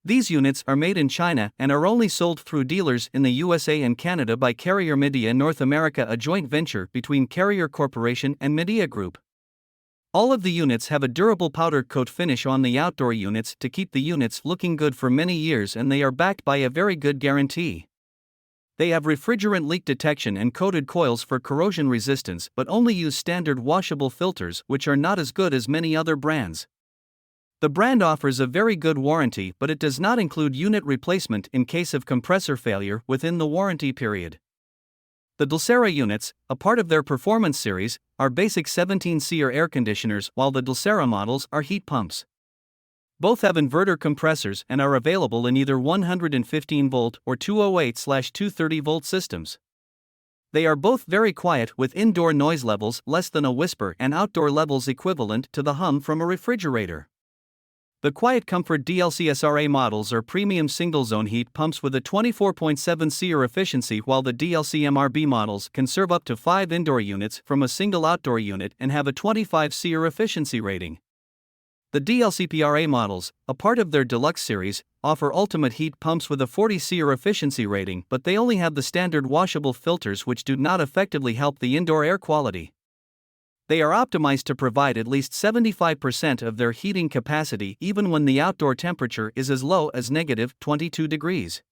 These units are made in China and are only sold through dealers in the USA and Canada by Carrier Media North America, a joint venture between Carrier Corporation and Media Group. All of the units have a durable powder coat finish on the outdoor units to keep the units looking good for many years, and they are backed by a very good guarantee. They have refrigerant leak detection and coated coils for corrosion resistance, but only use standard washable filters, which are not as good as many other brands. The brand offers a very good warranty, but it does not include unit replacement in case of compressor failure within the warranty period. The DLCERAH units, a part of their Performance Series, are basic 17-SEER air conditioners, while the DLCERAH models are heat pumps. Both have inverter compressors and are available in either 115-volt or 208/230-volt systems. They are both very quiet, with indoor noise levels less than a whisper and outdoor levels equivalent to the hum from a refrigerator. The QuietComfort DLCSRA models are premium single-zone heat pumps with a 24.7 SEER efficiency, while the DLCMRB models can serve up to 5 indoor units from a single outdoor unit and have a 25 SEER efficiency rating. The DLCPRA models, a part of their Deluxe series, offer ultimate heat pumps with a 40 SEER efficiency rating, but they only have the standard washable filters, which do not effectively help the indoor air quality. They are optimized to provide at least 75% of their heating capacity even when the outdoor temperature is as low as -22 degrees.